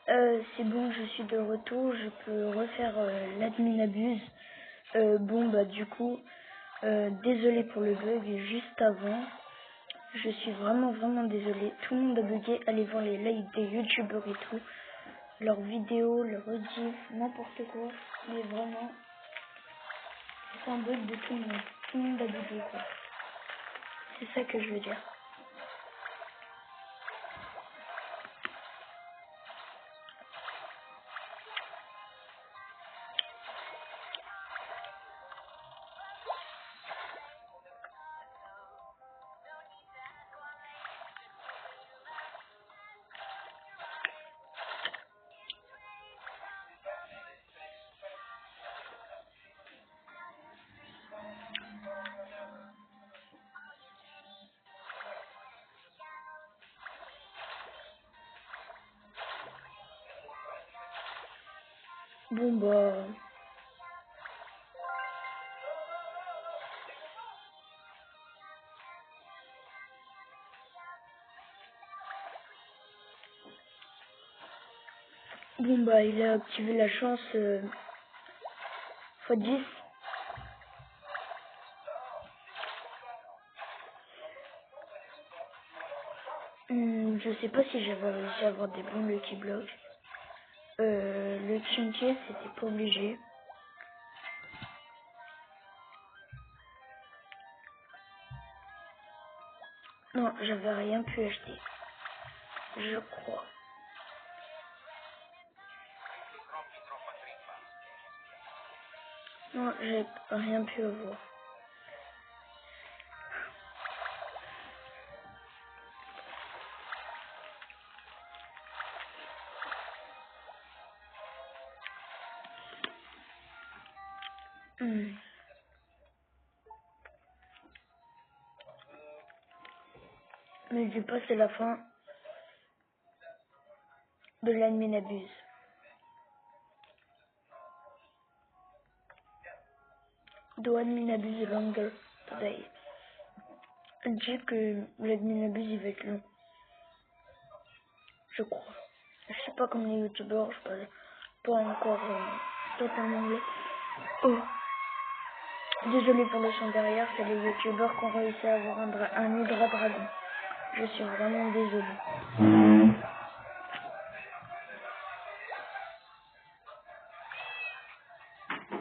C'est bon, je suis de retour, je peux refaire l'admin abuse. Bon, bah du coup, désolé pour le bug juste avant. Je suis vraiment désolé. Tout le monde a bugué. Allez voir les lives des youtubeurs et tout. Leurs vidéos, leurs rediff, n'importe quoi. Mais vraiment, c'est un bug de tout le monde. Tout le monde a bugué, quoi. C'est ça que je veux dire. Bon, bah... Bon, bah, il a activé la chance x10. Je sais pas si j'avais réussi à avoir des bons Lucky Blocks. Le Chunky, c'était pas obligé. Non, j'avais rien pu acheter. Je crois. Non, j'ai rien pu avoir. Mais du pas, c'est la fin de l'admin abuse. Do admin abuse longer today. Elle dit que l'admin abuse il va être long. Je crois. Je sais pas comme les youtubeurs, je parle pas encore totalement anglais. Oh, désolé pour le son derrière, c'est les youtubeurs qui ont réussi à avoir un Hydra Dragon. Je suis vraiment désolé.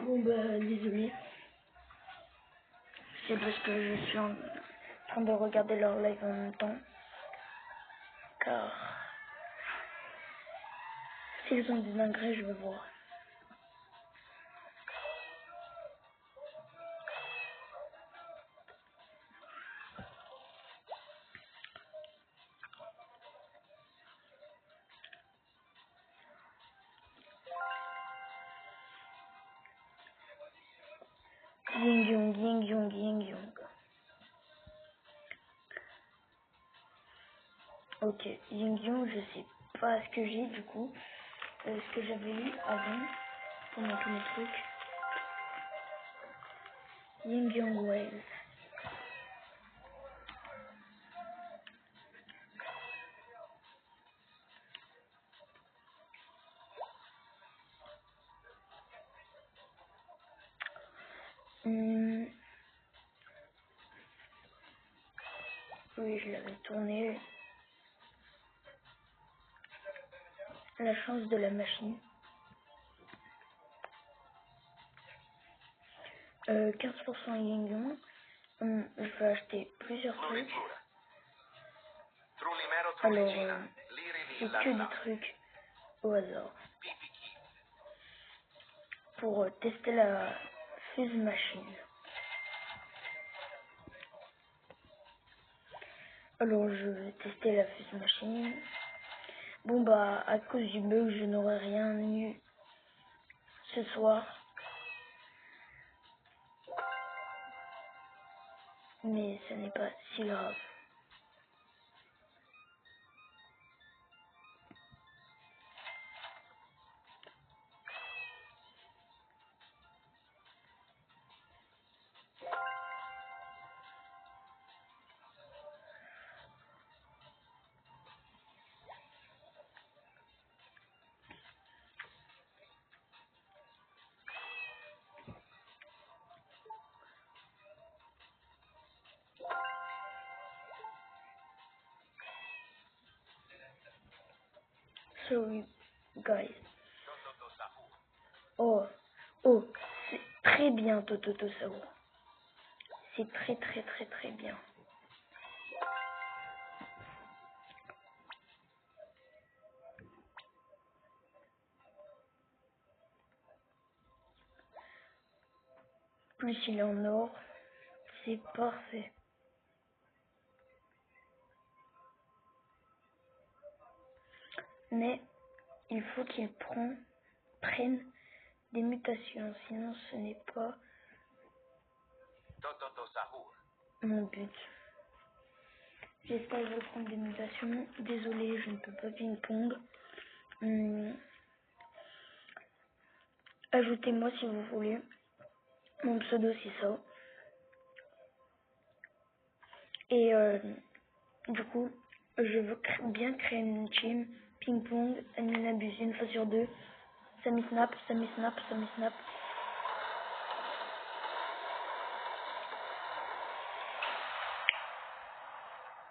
Bon bah désolé. C'est parce que je suis en train de regarder leur live en même temps. Car s'ils ont des dingueries, je veux voir. Ying Yong, Ying Yong, Ying Yong. Ok, Ying Yong, je sais pas ce que j'ai du coup. Ce que j'avais eu avant, pendant tous mes trucs. Ying Yong Wave. Oui, je l'avais tourné. La chance de la machine. 15% Ying Yong. Je vais acheter plusieurs trucs. Alors, c'est que des trucs au hasard. Pour tester la fuse machine. Alors, je vais tester la fuse machine. Bon, bah, à cause du bug, je n'aurai rien eu ce soir. Mais ce n'est pas si grave. Sorry, guys. Oh, oh, c'est très bien, Toto Sao. C'est très très très très bien. Plus il est en or, c'est parfait. Mais il faut qu'il prenne des mutations, sinon ce n'est pas mon but. J'espère que je vais prendre des mutations. Désolé, je ne peux pas ping-pong. Ajoutez-moi si vous voulez. Mon pseudo c'est ça. Et du coup, je veux bien créer une team. Ping-pong, admin abusé une fois sur deux. Sami snap, Sami snap, Sami snap.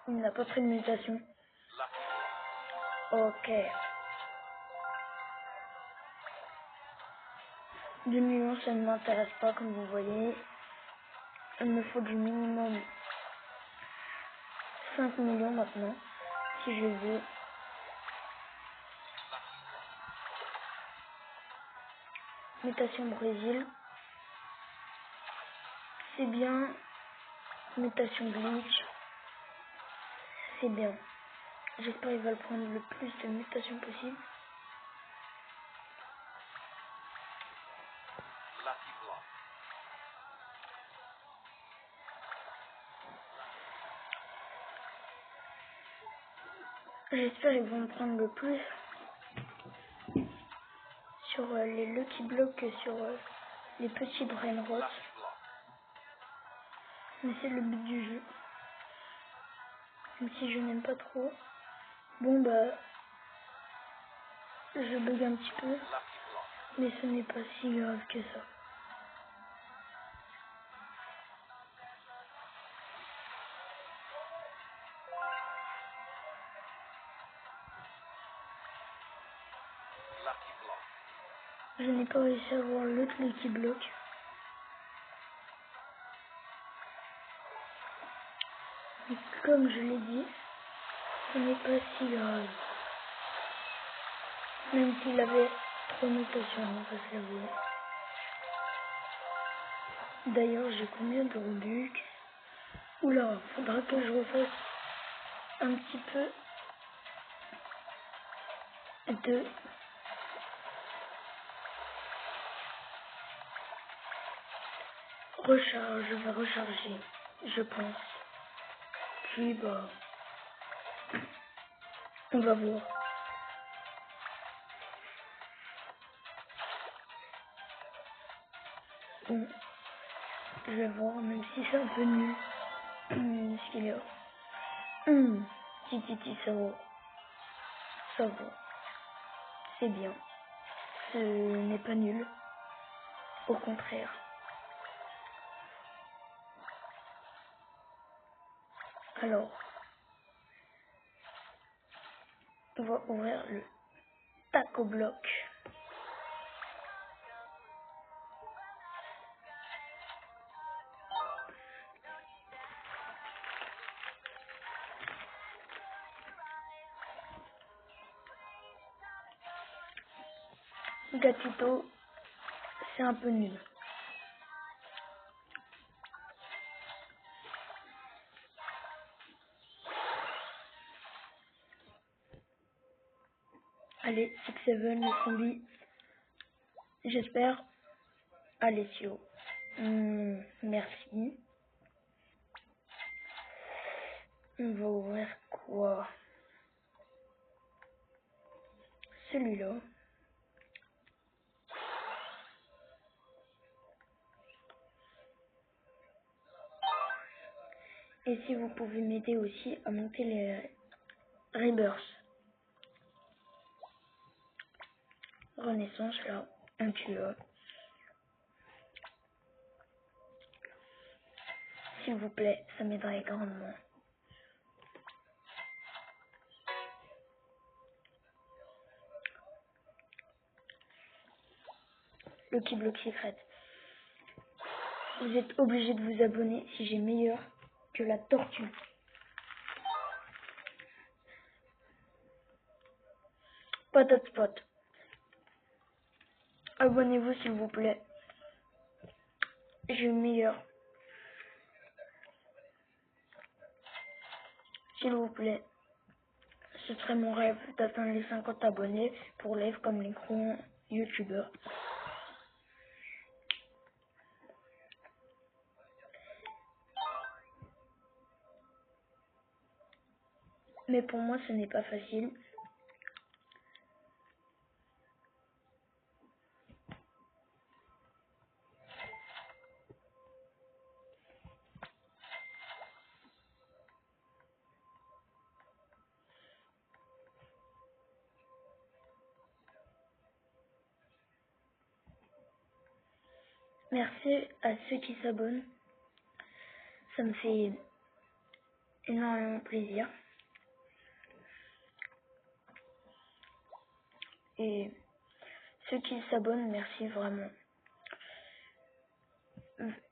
Il n'a pas pris de mutation. Ok. 2 millions, ça ne m'intéresse pas comme vous voyez. Il me faut du minimum 5 millions maintenant. Si je veux. Mutation Brésil. C'est bien. Mutation glitch. C'est bien. J'espère qu'il va le prendre le plus de mutations possible. J'espère qu'ils vont me prendre le plus sur les Lucky Blocks que sur les petits brain rot. Mais c'est le but du jeu. Même si je n'aime pas trop. Bon bah, je bug un petit peu. Mais ce n'est pas si grave que ça. Je n'ai pas réussi à avoir l'autre Lucky Block. Mais comme je l'ai dit, ce n'est pas si grave. Même s'il avait 3 mutations, on va se l'avouer. D'ailleurs, j'ai combien de Robux? Oula, faudra que je refasse un petit peu de recharge. Je vais recharger, je pense. Puis bah, on va voir. Bon, je vais voir, même si c'est un peu nul. Ce qu'il y a. Titi, ça va. Ça va. C'est bien. Ce n'est pas nul. Au contraire. Alors, on va ouvrir le taco bloc. Gatito, c'est un peu nul. Allez, 6-7, le zombie. J'espère. Allez, Sio. Merci. On va ouvrir quoi? Celui-là. Et si vous pouvez m'aider aussi à monter les Rebirth. Renaissance, là. Un tueur. S'il vous plaît, ça m'aiderait grandement. Lucky Block Secret. Vous êtes obligé de vous abonner si j'ai meilleur que la tortue. Patate Spot. Abonnez-vous s'il vous plaît. J'ai meilleur. S'il vous plaît. Ce serait mon rêve d'atteindre les 50 abonnés pour live comme les gros youtubeurs. Mais pour moi ce n'est pas facile. Merci à ceux qui s'abonnent. Ça me fait énormément plaisir. Et ceux qui s'abonnent, merci vraiment.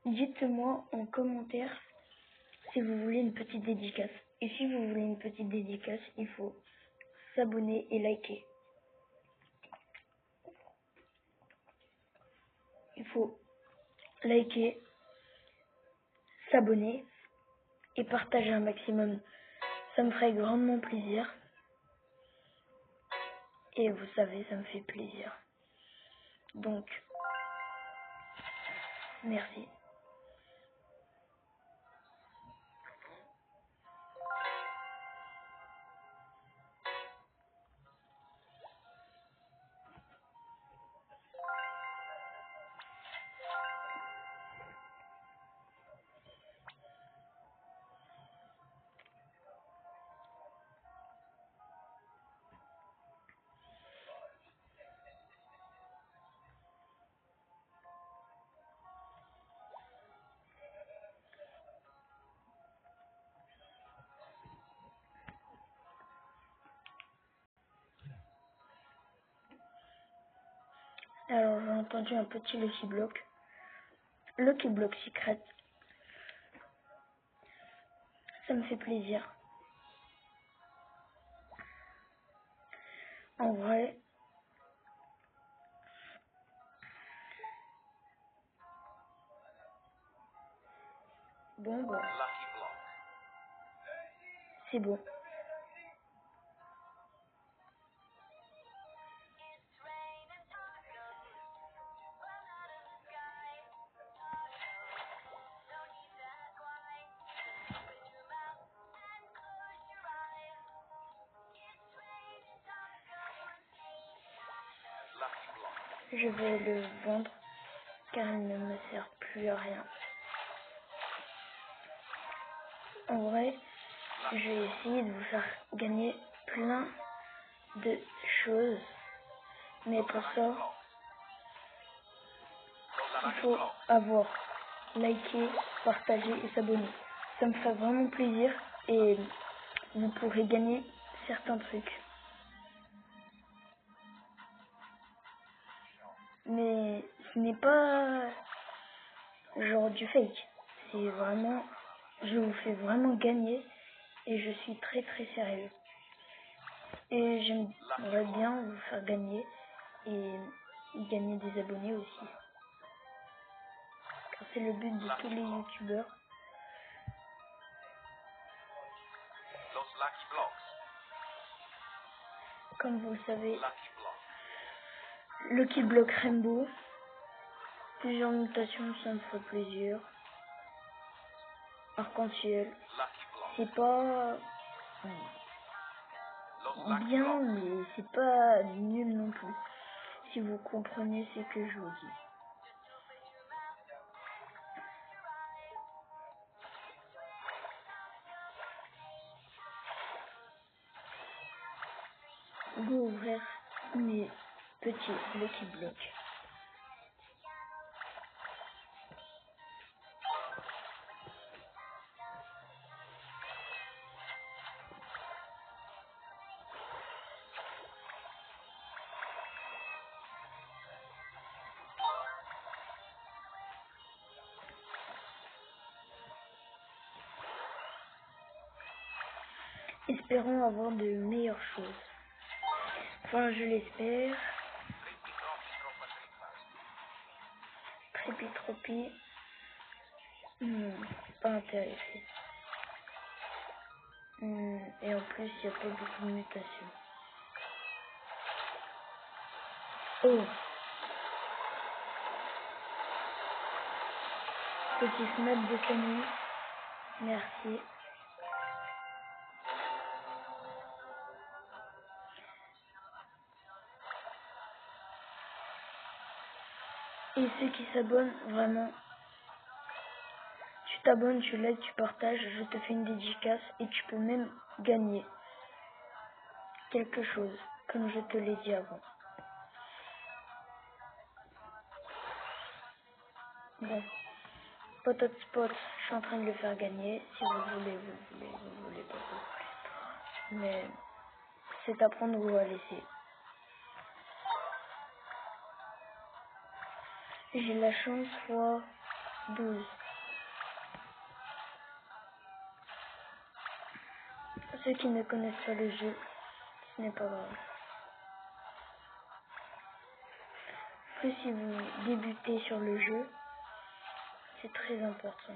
Dites-moi en commentaire si vous voulez une petite dédicace. Et si vous voulez une petite dédicace, il faut s'abonner et liker. Il faut liker, s'abonner et partager un maximum. Ça me ferait grandement plaisir. Et vous savez, ça me fait plaisir. Donc, merci. Alors, j'ai entendu un petit Lucky Block. Lucky Block Secret. Ça me fait plaisir. En vrai, bon, bah, c'est bon. Je vais le vendre car il ne me sert plus à rien. En vrai, je vais essayer de vous faire gagner plein de choses. Mais pour ça, il faut avoir liké, partagé et s'abonner. Ça me ferait vraiment plaisir et vous pourrez gagner certains trucs. Mais ce n'est pas genre du fake. C'est vraiment, je vous fais vraiment gagner et je suis très très sérieux. Et j'aimerais bien vous faire gagner et gagner des abonnés aussi. Car c'est le but de tous les youtubeurs. Comme vous le savez, Lucky Block Rainbow, plusieurs mutations, ça me ferait plaisir. Arc-en-ciel, c'est pas bien, mais c'est pas nul non plus. Si vous comprenez ce que je vous dis. Go ouvrir mes petits Lucky Blocks. Espérons avoir de meilleures choses. Enfin, je l'espère. Tropie. Pas intéressé. Et en plus, il n'y a pas beaucoup de mutations. Oh! Petit snap de famille. Merci. Et ceux qui s'abonnent, vraiment, tu t'abonnes, tu likes, tu partages, je te fais une dédicace et tu peux même gagner quelque chose, comme je te l'ai dit avant. Bon, Potot Spot, je suis en train de le faire gagner. Si vous voulez, vous voulez pas, vous voulez. Mais c'est à prendre ou à laisser. J'ai la chance fois 12. Ceux qui ne connaissent pas le jeu, ce n'est pas grave. Plus si vous débutez sur le jeu, c'est très important.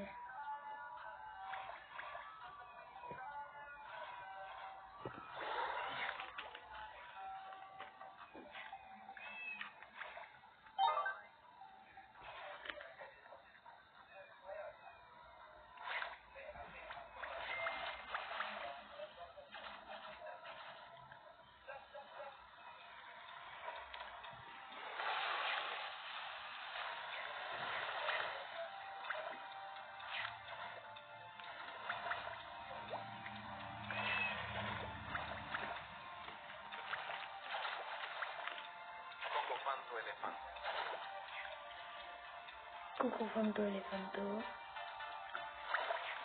Coucou Fanto Elefanto.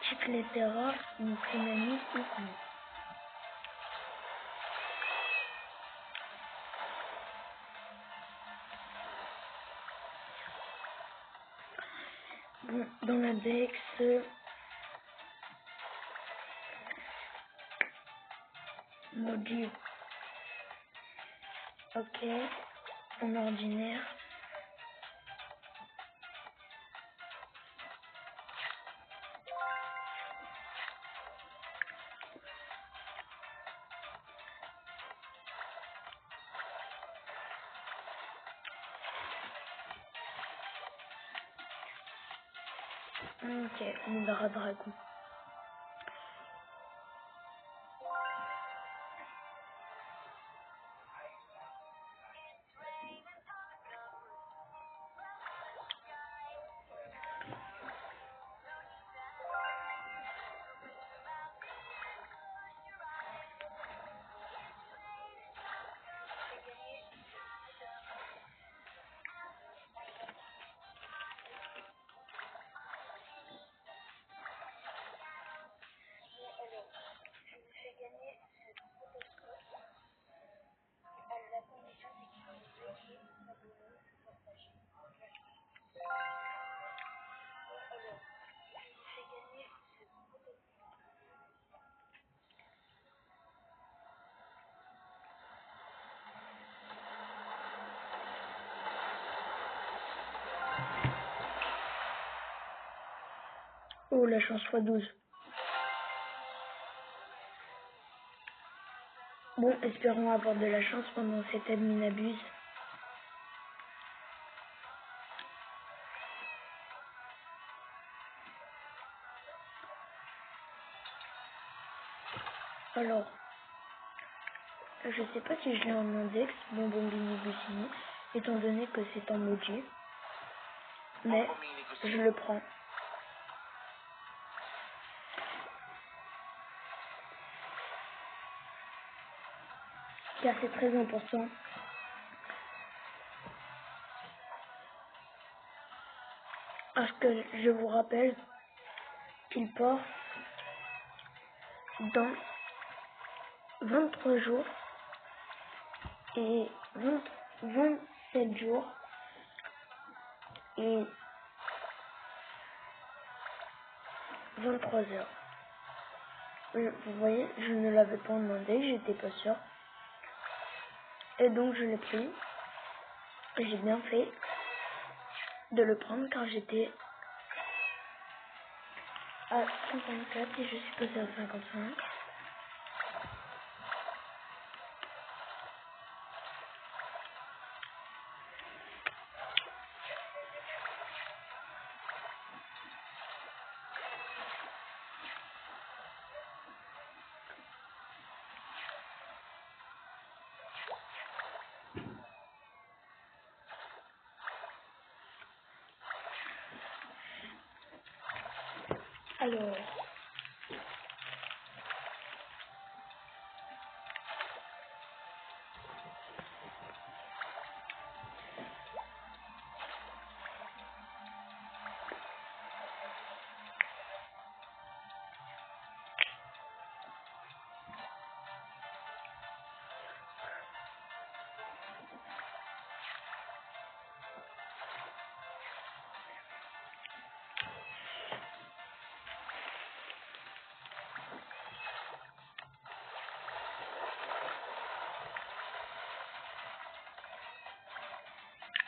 Chicletera, mon tsunami ici. Bon, dans l'index, Moji. Ok, en ordinaire. Ok, Midara Dragon. Oh, la chance fois 12. Bon, espérons avoir de la chance pendant cette admin abuse. Alors, je sais pas si je l'ai en index, Bonbon Bini Bussini, étant donné que c'est en Moji. Mais je le prends. Car c'est très important. Parce que je vous rappelle qu'il porte dans 23 jours et 27 jours et 23 heures. Vous voyez, je ne l'avais pas demandé, j'étais pas sûre. Et donc je l'ai pris. Et j'ai bien fait de le prendre car j'étais à 54 et je suis passée à 55. Alors,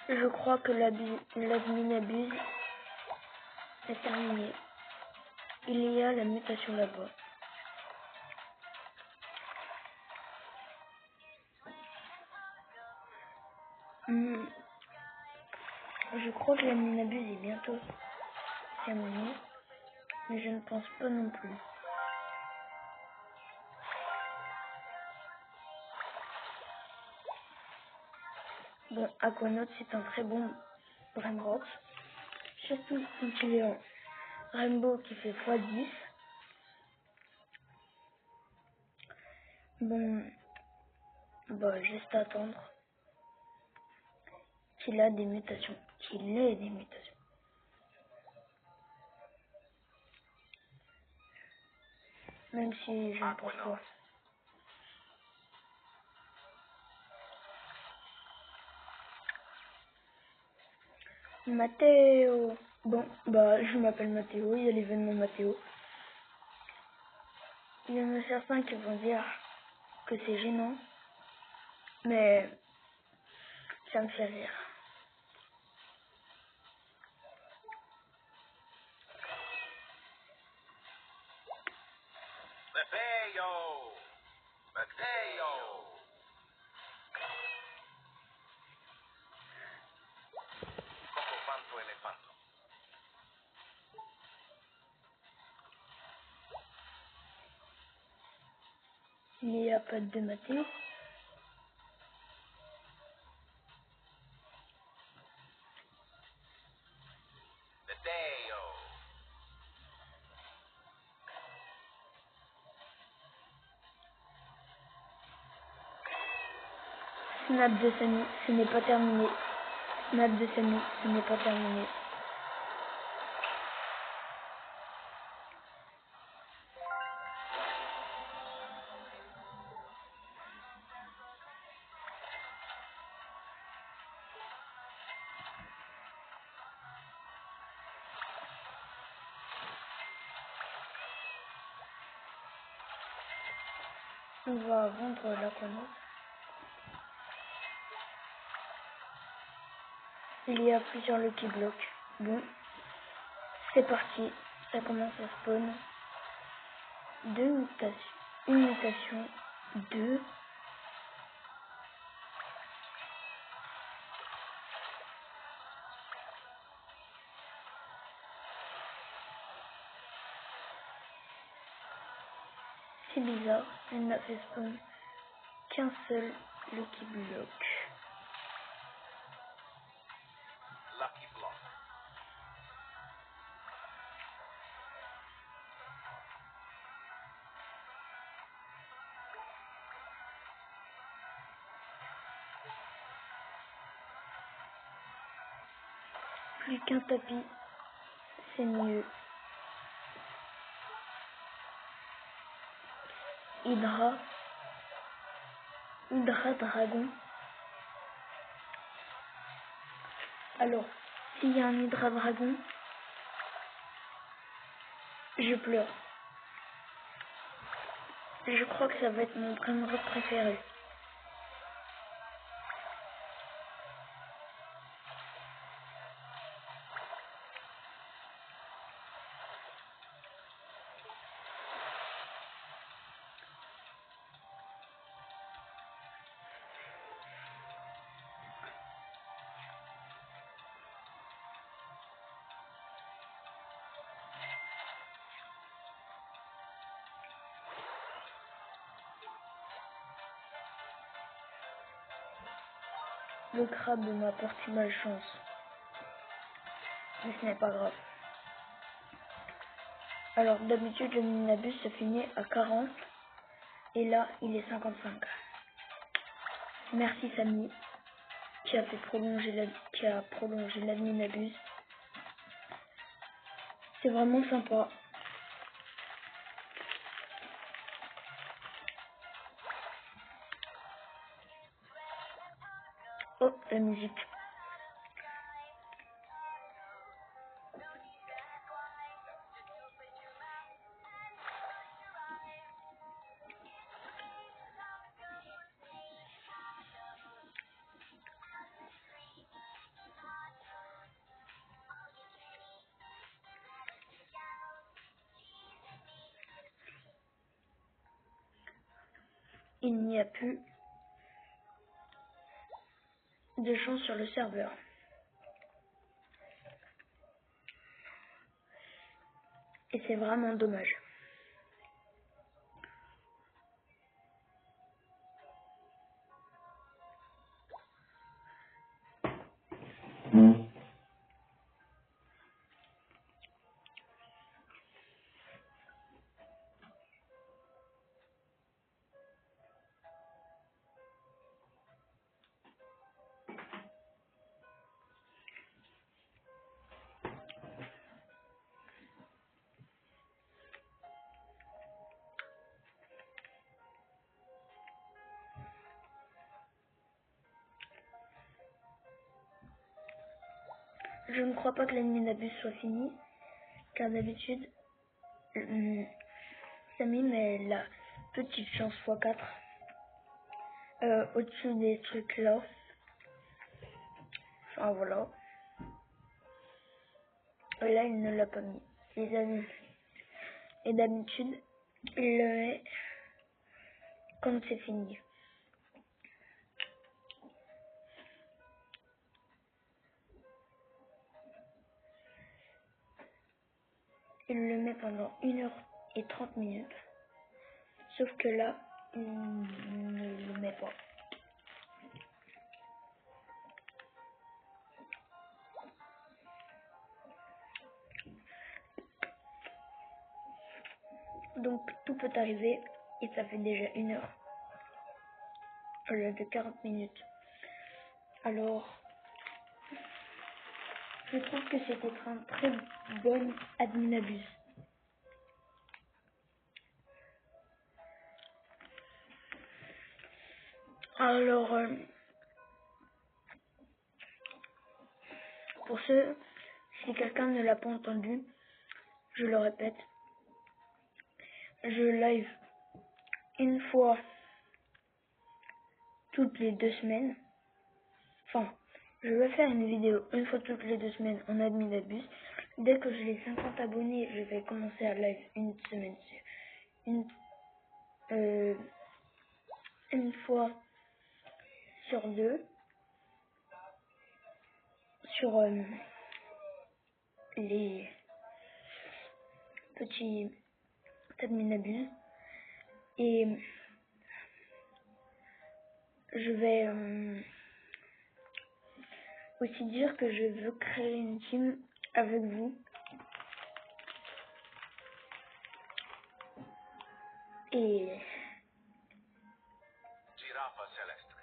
je crois que l'adminabuse est terminée. Il y a la mutation là-bas. Je crois que l'adminabuse est bientôt terminée, mais je ne pense pas non plus. Bon, Aquanaut, c'est un très bon Brainrot, surtout quand il est en Rainbow qui fait x10. Bon, bah, juste attendre qu'il ait des mutations. Même si je ne pense pas. Mathéo. Bon, bah, je m'appelle Mathéo, il y a l'événement Mathéo. Il y en a certains qui vont dire que c'est gênant, mais ça me fait rire. Mateo! Coco fanto elefanto. Il n'y a pas de Mathéo. Mateo! Snap de Samy, ce n'est pas terminé. Snap de Samy, ce n'est pas terminé. On va vendre l'Aquanaut. Il y a plusieurs Lucky Blocks. Bon, c'est parti. Ça commence à spawn. Une mutation. 2. C'est bizarre, elle n'a fait spawn qu'un seul Lucky Block. Lucky block. Plus qu'un tapis, c'est mieux. Hydra Dragon. Alors, s'il y a un Hydra Dragon, je pleure. Je crois que ça va être mon brainrot préféré. Le crabe m'a porté malchance, mais ce n'est pas grave. Alors d'habitude le minabus se finit à 40 et là il est 55. Merci Samy qui a prolongé la minabus. C'est vraiment sympa. Oh la musique. Il n'y a plus de gens sur le serveur. Et c'est vraiment dommage. Je ne crois pas que la minabus soit finie, car d'habitude, Samy met la petite chance x4 au-dessus des trucs là. Enfin voilà. Et là, il ne l'a pas mis. Les amis. Et d'habitude, il le met quand c'est fini. Il le met pendant 1h30. Sauf que là, il ne le met pas. Donc tout peut arriver et ça fait déjà 1h au lieu de 40 minutes. Alors, je trouve que c'était un très bon adminabus. Alors, pour ceux, si quelqu'un ne l'a pas entendu, je le répète, je live une fois toutes les 2 semaines. Enfin, je vais faire une vidéo une fois toutes les 2 semaines en adminabus. Dès que j'ai les 50 abonnés, je vais commencer à live une semaine, euh, une fois sur 2 sur les petits adminabus. Et je vais aussi dire que je veux créer une team avec vous. Et Giraffa celeste.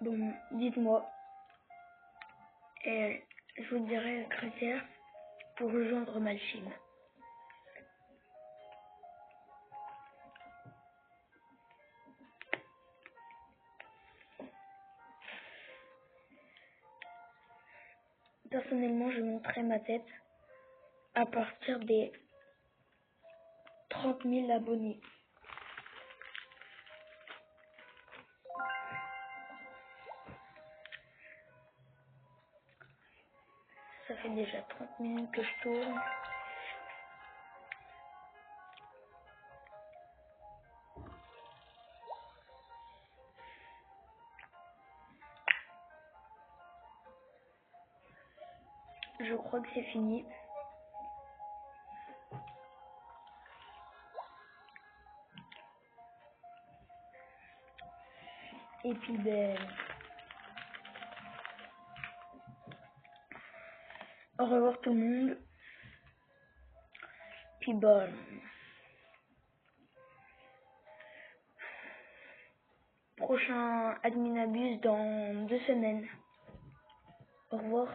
bon, dites-moi. Et je vous dirai le critère pour rejoindre ma team. Personnellement, je montrerai ma tête à partir des 30 000 abonnés. ça fait déjà 30 minutes que je tourne. Je crois que c'est fini. Et puis ben, au revoir tout le monde. Puis bah, prochain Adminabuse dans 2 semaines. Au revoir.